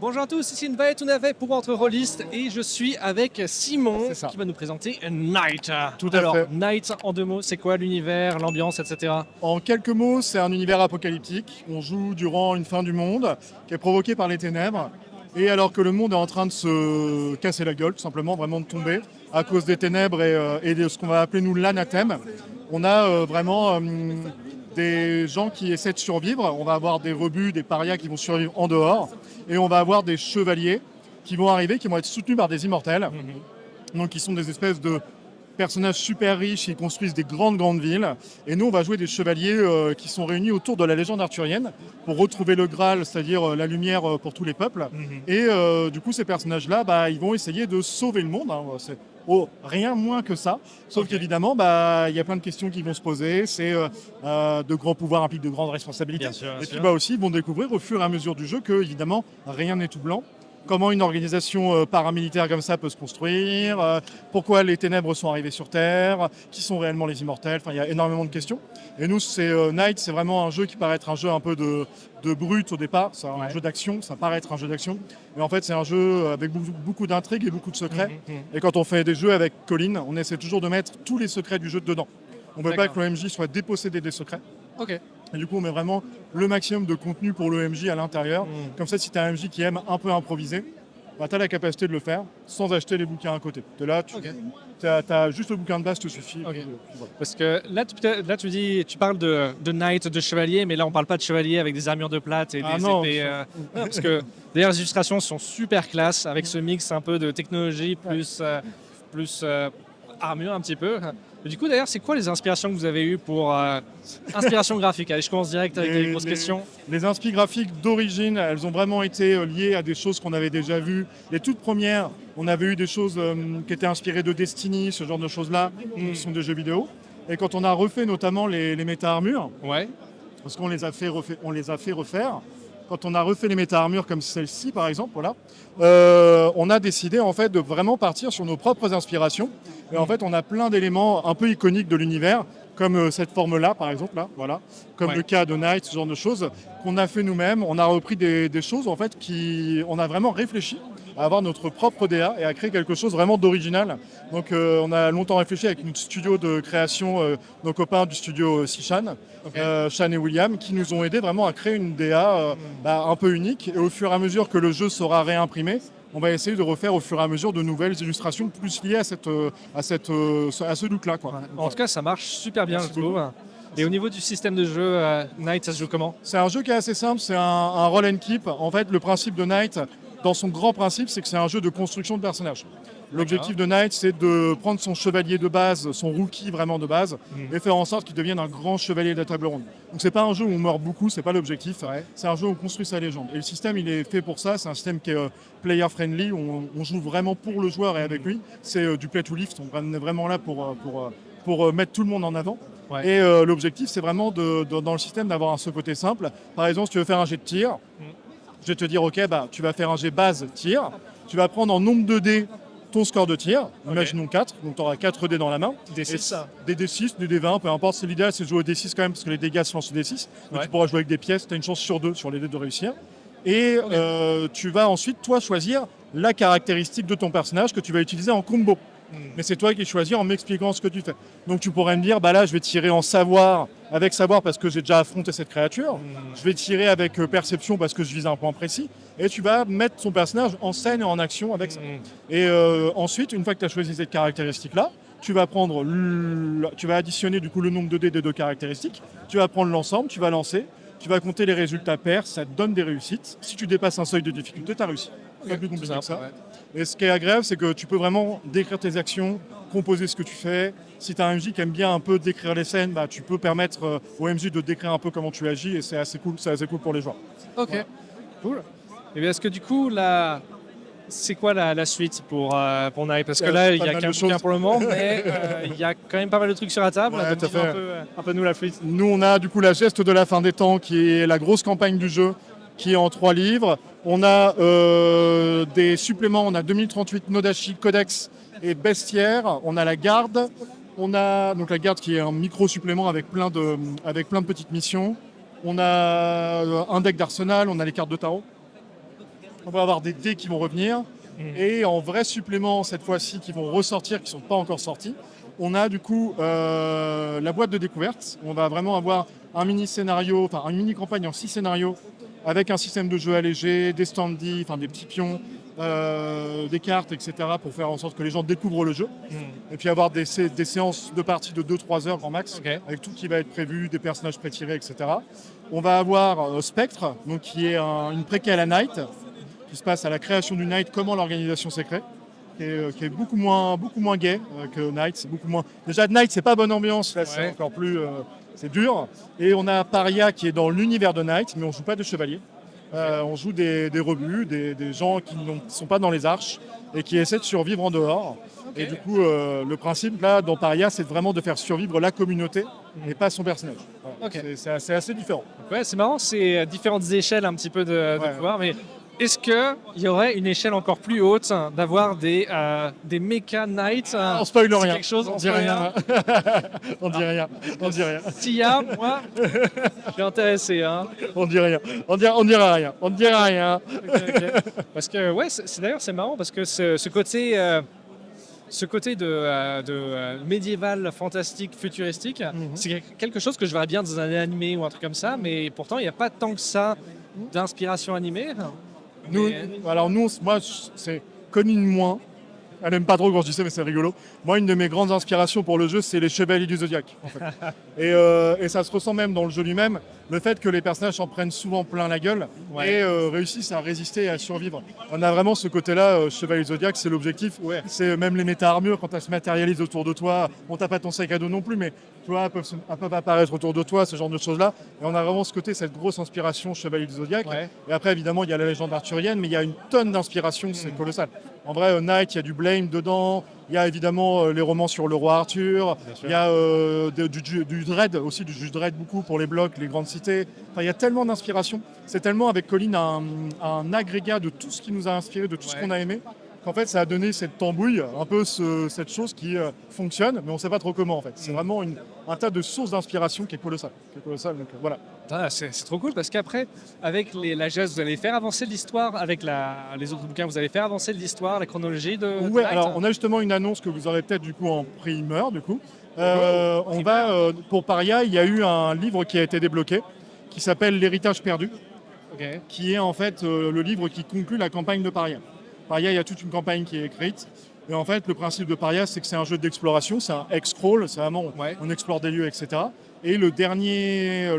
Bonjour à tous, ici Nvaet Tounavet pour Entre Rôlistes et je suis avec Simon qui va nous présenter Night. Tout à Alors, fait. Night, en deux mots, c'est quoi l'univers, l'ambiance, etc. En quelques mots, c'est un univers apocalyptique. On joue durant une fin du monde qui est provoquée par les ténèbres. Et alors que le monde est en train de se casser la gueule, tout simplement, vraiment de tomber, à cause des ténèbres et de ce qu'on va appeler nous l'anathème, on a vraiment des gens qui essaient de survivre. On va avoir des rebuts, des parias qui vont survivre en dehors. Et on va avoir des chevaliers qui vont arriver, qui vont être soutenus par des immortels. Donc qui sont des espèces de personnages super riches, ils construisent des grandes villes. Et nous, on va jouer des chevaliers qui sont réunis autour de la légende arthurienne pour retrouver le Graal, c'est-à-dire la lumière pour tous les peuples. Et du coup, ces personnages-là, ils vont essayer de sauver le monde. C'est rien moins que ça. Sauf qu'évidemment, il y a plein de questions qui vont se poser. C'est de grands pouvoirs impliquent de grandes responsabilités. Et puis aussi, ils vont découvrir au fur et à mesure du jeu que, évidemment, rien n'est tout blanc. Comment une organisation paramilitaire comme ça peut se construire, pourquoi les ténèbres sont arrivées sur Terre, qui sont réellement les immortels, il y a énormément de questions. Et nous, Night, c'est vraiment un jeu qui paraît être un jeu un peu de brut au départ, c'est un jeu d'action, ça paraît être un jeu d'action, mais en fait c'est un jeu avec beaucoup d'intrigues et beaucoup de secrets. Et quand on fait des jeux avec Colin, on essaie toujours de mettre tous les secrets du jeu dedans. On ne veut pas que l'OMJ soit dépossédé des secrets. Ok. Et du coup, on met vraiment le maximum de contenu pour l'OMJ à l'intérieur. Comme ça, si tu as un MJ qui aime un peu improviser, tu as la capacité de le faire sans acheter les bouquins à côté. De là, tu as juste le bouquin de base te suffit. Ok. Voilà. Parce que là, tu parles de Knight, de chevalier, mais là on parle pas de chevalier avec des armures de plate et des épées. Non, parce que d'ailleurs les illustrations sont super classe avec ce mix un peu de technologie plus armure un petit peu. Mais du coup d'ailleurs, c'est quoi les inspirations que vous avez eues pour inspiration graphique? Allez, je commence direct avec les grosses questions. Les inspi graphiques d'origine, elles ont vraiment été liées à des choses qu'on avait déjà vues. Les toutes premières, on avait eu des choses qui étaient inspirées de Destiny, ce genre de choses-là, qui sont des jeux vidéo. Et quand on a refait notamment les méta-armures, parce qu'on les a fait refaire, quand on a refait les méta-armures comme celle-ci par exemple, on a décidé en fait de vraiment partir sur nos propres inspirations. Et en fait, on a plein d'éléments un peu iconiques de l'univers, comme cette forme-là par exemple, comme le cas de Night, ce genre de choses qu'on a fait nous-mêmes. On a repris des choses en fait on a vraiment réfléchi à avoir notre propre DA et à créer quelque chose vraiment d'original. Donc on a longtemps réfléchi avec notre studio de création, nos copains du studio Sichan, Shan et William, qui nous ont aidés vraiment à créer une DA un peu unique. Et au fur et à mesure que le jeu sera réimprimé, on va essayer de refaire au fur et à mesure de nouvelles illustrations plus liées à ce look-là. En tout cas, ça marche super bien, je trouve. Et au niveau du système de jeu, Night, ça se joue comment? C'est un jeu qui est assez simple, c'est un roll and keep. En fait, le principe de Night, dans son grand principe, c'est que c'est un jeu de construction de personnages. L'objectif de Night, c'est de prendre son chevalier de base, son rookie vraiment de base, et faire en sorte qu'il devienne un grand chevalier de la table ronde. Donc c'est pas un jeu où on meurt beaucoup, c'est pas l'objectif. C'est un jeu où on construit sa légende. Et le système, il est fait pour ça. C'est un système qui est player friendly. On joue vraiment pour le joueur et avec lui. C'est du play to lift. On est vraiment là pour mettre tout le monde en avant. Et l'objectif, c'est vraiment dans le système d'avoir ce côté simple. Par exemple, si tu veux faire un jet de tir, je vais te dire, ok, tu vas faire un jet base tir. Tu vas prendre en nombre de dés ton score de tir, imaginons 4, donc tu auras 4 dés dans la main. Des 6 Des D6, des D20, peu importe. L'idéal, c'est de jouer au D6 quand même, parce que les dégâts se lancent au D6. Donc tu pourras jouer avec des pièces, tu as une chance sur 2 sur les dés de réussir. Et tu vas ensuite, toi, choisir la caractéristique de ton personnage que tu vas utiliser en combo. Mais c'est toi qui choisis en m'expliquant ce que tu fais. Donc tu pourrais me dire, là je vais tirer en savoir, avec savoir parce que j'ai déjà affronté cette créature. Je vais tirer avec perception parce que je vise un point précis. Et tu vas mettre ton personnage en scène et en action avec ça. Et ensuite, une fois que tu as choisi cette caractéristique-là, tu vas additionner du coup le nombre de dés des deux caractéristiques. Tu vas prendre l'ensemble, tu vas lancer. Tu vas compter les résultats pairs, ça te donne des réussites. Si tu dépasses un seuil de difficulté, tu as réussi. Pas plus compliqué que ça. Et ce qui est agréable, c'est que tu peux vraiment décrire tes actions, composer ce que tu fais. Si tu as un MJ qui aime bien un peu décrire les scènes, tu peux permettre au MJ de décrire un peu comment tu agis et c'est assez cool pour les joueurs. Ok, cool. Et bien, est-ce que du coup, c'est quoi la suite pour Night? Parce que là, il n'y a qu'un bouquin pour le moment, mais il y a quand même pas mal de trucs sur la table. Ouais, donc un peu nous la suite. Nous, on a du coup la geste de la fin des temps, qui est la grosse campagne du jeu, qui est en 3 livres. On a des suppléments, on a 2038 Nodashi, Codex et Bestiaire. On a la garde. On a donc la garde qui est un micro-supplément avec plein de petites missions. On a un deck d'arsenal, on a les cartes de tarot. On va avoir des dés qui vont revenir. Et en vrai supplément, cette fois-ci, qui vont ressortir, qui ne sont pas encore sortis, on a du coup la boîte de découverte. On va vraiment avoir un mini-scénario, enfin une mini-campagne en 6 scénarios, avec un système de jeu allégé, des standees, enfin des petits pions, des cartes, etc. pour faire en sorte que les gens découvrent le jeu. Et puis avoir des séances de parties de 2-3 heures grand max, avec tout qui va être prévu, des personnages pré-tirés, etc. On va avoir Spectre, donc, qui est une préquelle à Night, qui se passe à la création du Night, comment l'organisation s'est créée, qui est beaucoup moins gay que Night. C'est beaucoup moins... Déjà, Night, c'est pas bonne ambiance, là, c'est encore plus... c'est dur. Et on a Paria qui est dans l'univers de Night, mais on joue pas de chevaliers. On joue des rebuts, des gens qui ne sont pas dans les arches et qui essaient de survivre en dehors. Et du coup, le principe, là, dans Paria, c'est vraiment de faire survivre la communauté et pas son personnage. Voilà. C'est assez différent. Ouais, c'est marrant, c'est différentes échelles un petit peu de pouvoir, mais... Est-ce qu'il y aurait une échelle encore plus haute d'avoir des Mecha Knights On spoil rien. Quelque chose, on dit rien. On dit rien. S'il y a, moi, je suis intéressé. Hein. On dit rien. On dira rien. On ne dira rien. Okay. Parce que, ouais, d'ailleurs, c'est marrant parce que ce côté de médiéval, fantastique, futuristique, c'est quelque chose que je verrais bien dans un animé ou un truc comme ça, mais pourtant, il n'y a pas tant que ça d'inspiration animée. Moi, c'est Colline moins. Elle n'aime pas trop quand je dis ça, mais c'est rigolo. Moi, une de mes grandes inspirations pour le jeu, c'est les Chevaliers du Zodiaque. En fait. et ça se ressent même dans le jeu lui-même, le fait que les personnages en prennent souvent plein la gueule et réussissent à résister et à survivre. On a vraiment ce côté-là, Chevalier du Zodiaque, c'est l'objectif. C'est même les méta-armures, quand elles se matérialisent autour de toi. On t'a pas ton sac à dos non plus, mais tu vois, elles peuvent apparaître autour de toi, ce genre de choses-là. Et on a vraiment ce côté, cette grosse inspiration Chevalier du Zodiaque. Et après, évidemment, il y a la légende arthurienne, mais il y a une tonne d'inspiration, c'est colossal. En vrai, Night, il y a du Blame dedans, il y a évidemment les romans sur le roi Arthur, il y a du Dread aussi, du juge Dread beaucoup pour les blocs, les grandes cités. Enfin, il y a tellement d'inspiration. C'est tellement avec Colline un agrégat de tout ce qui nous a inspiré, de tout ce qu'on a aimé, qu'en fait ça a donné cette tambouille, un peu cette chose qui fonctionne, mais on ne sait pas trop comment en fait. C'est vraiment un tas de sources d'inspiration qui est colossal. Donc voilà. Ah, c'est trop cool parce qu'après, avec la GES, vous allez faire avancer l'histoire, avec les autres bouquins, vous allez faire avancer l'histoire, la chronologie de Ouais, Night. alors on a justement une annonce que vous aurez peut-être du coup en primeur du coup. Pour Paria, il y a eu un livre qui a été débloqué qui s'appelle L'héritage perdu, qui est en fait le livre qui conclut la campagne de Paria. Paria, il y a toute une campagne qui est écrite. Et en fait, le principe de Paria, c'est que c'est un jeu d'exploration, c'est un X-crawl, c'est vraiment, on explore des lieux, etc. Et le dernier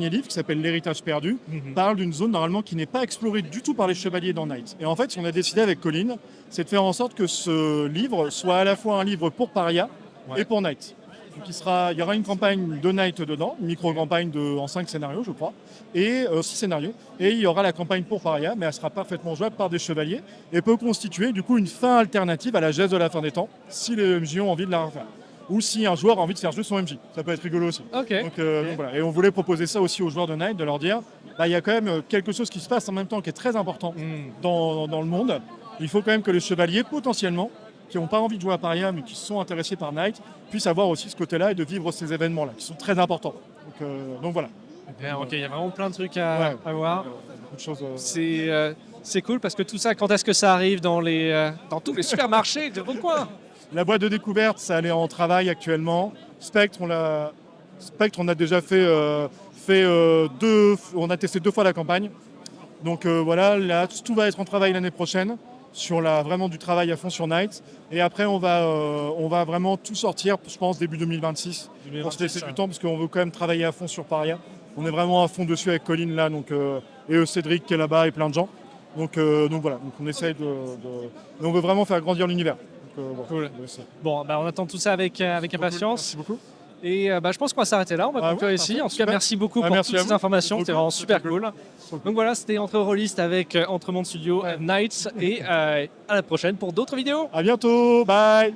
livre, qui s'appelle L'héritage perdu, parle d'une zone normalement qui n'est pas explorée du tout par les chevaliers dans Night. Et en fait, ce qu'on a décidé avec Colline, c'est de faire en sorte que ce livre soit à la fois un livre pour Paria et pour Night. Donc il y aura une campagne de Night dedans, une micro-campagne en 5 scénarios, je crois, et 6 scénarios. Et il y aura la campagne pour Paria, mais elle sera parfaitement jouable par des chevaliers et peut constituer du coup une fin alternative à la geste de la fin des temps, si les MJ ont envie de la refaire. Ou si un joueur a envie de faire jouer son MJ. Ça peut être rigolo aussi. Donc voilà. Et on voulait proposer ça aussi aux joueurs de Night, de leur dire, il y a quand même quelque chose qui se passe en même temps qui est très important dans le monde. Il faut quand même que les chevaliers, potentiellement, qui n'ont pas envie de jouer à Paria, mais qui sont intéressés par Night, puissent avoir aussi ce côté-là et de vivre ces événements-là, qui sont très importants. Donc voilà. Il y a vraiment plein de trucs à voir. Beaucoup de choses, c'est cool parce que tout ça, quand est-ce que ça arrive dans tous les supermarchés de vos coins? La boîte de découverte, ça elle est en travail actuellement. Spectre, on a déjà on a testé 2 fois la campagne. Donc voilà, là, tout va être en travail l'année prochaine. Sur vraiment du travail à fond sur Night. Et après, on va vraiment tout sortir, je pense, début 2026. Pour se laisser du temps, parce qu'on veut quand même travailler à fond sur Paria. On est vraiment à fond dessus avec Colline, là, et Cédric qui est là-bas, et plein de gens. Donc voilà, on essaye on veut vraiment faire grandir l'univers. Cool. Bon, on attend tout ça avec impatience. Merci beaucoup. Et je pense qu'on va s'arrêter là, on va conclure ici. En tout cas, merci beaucoup pour toutes ces informations, c'était vraiment super cool. Donc voilà, c'était Entre Rôlistes avec Entremonde Studio Nights et à la prochaine pour d'autres vidéos. À bientôt, bye.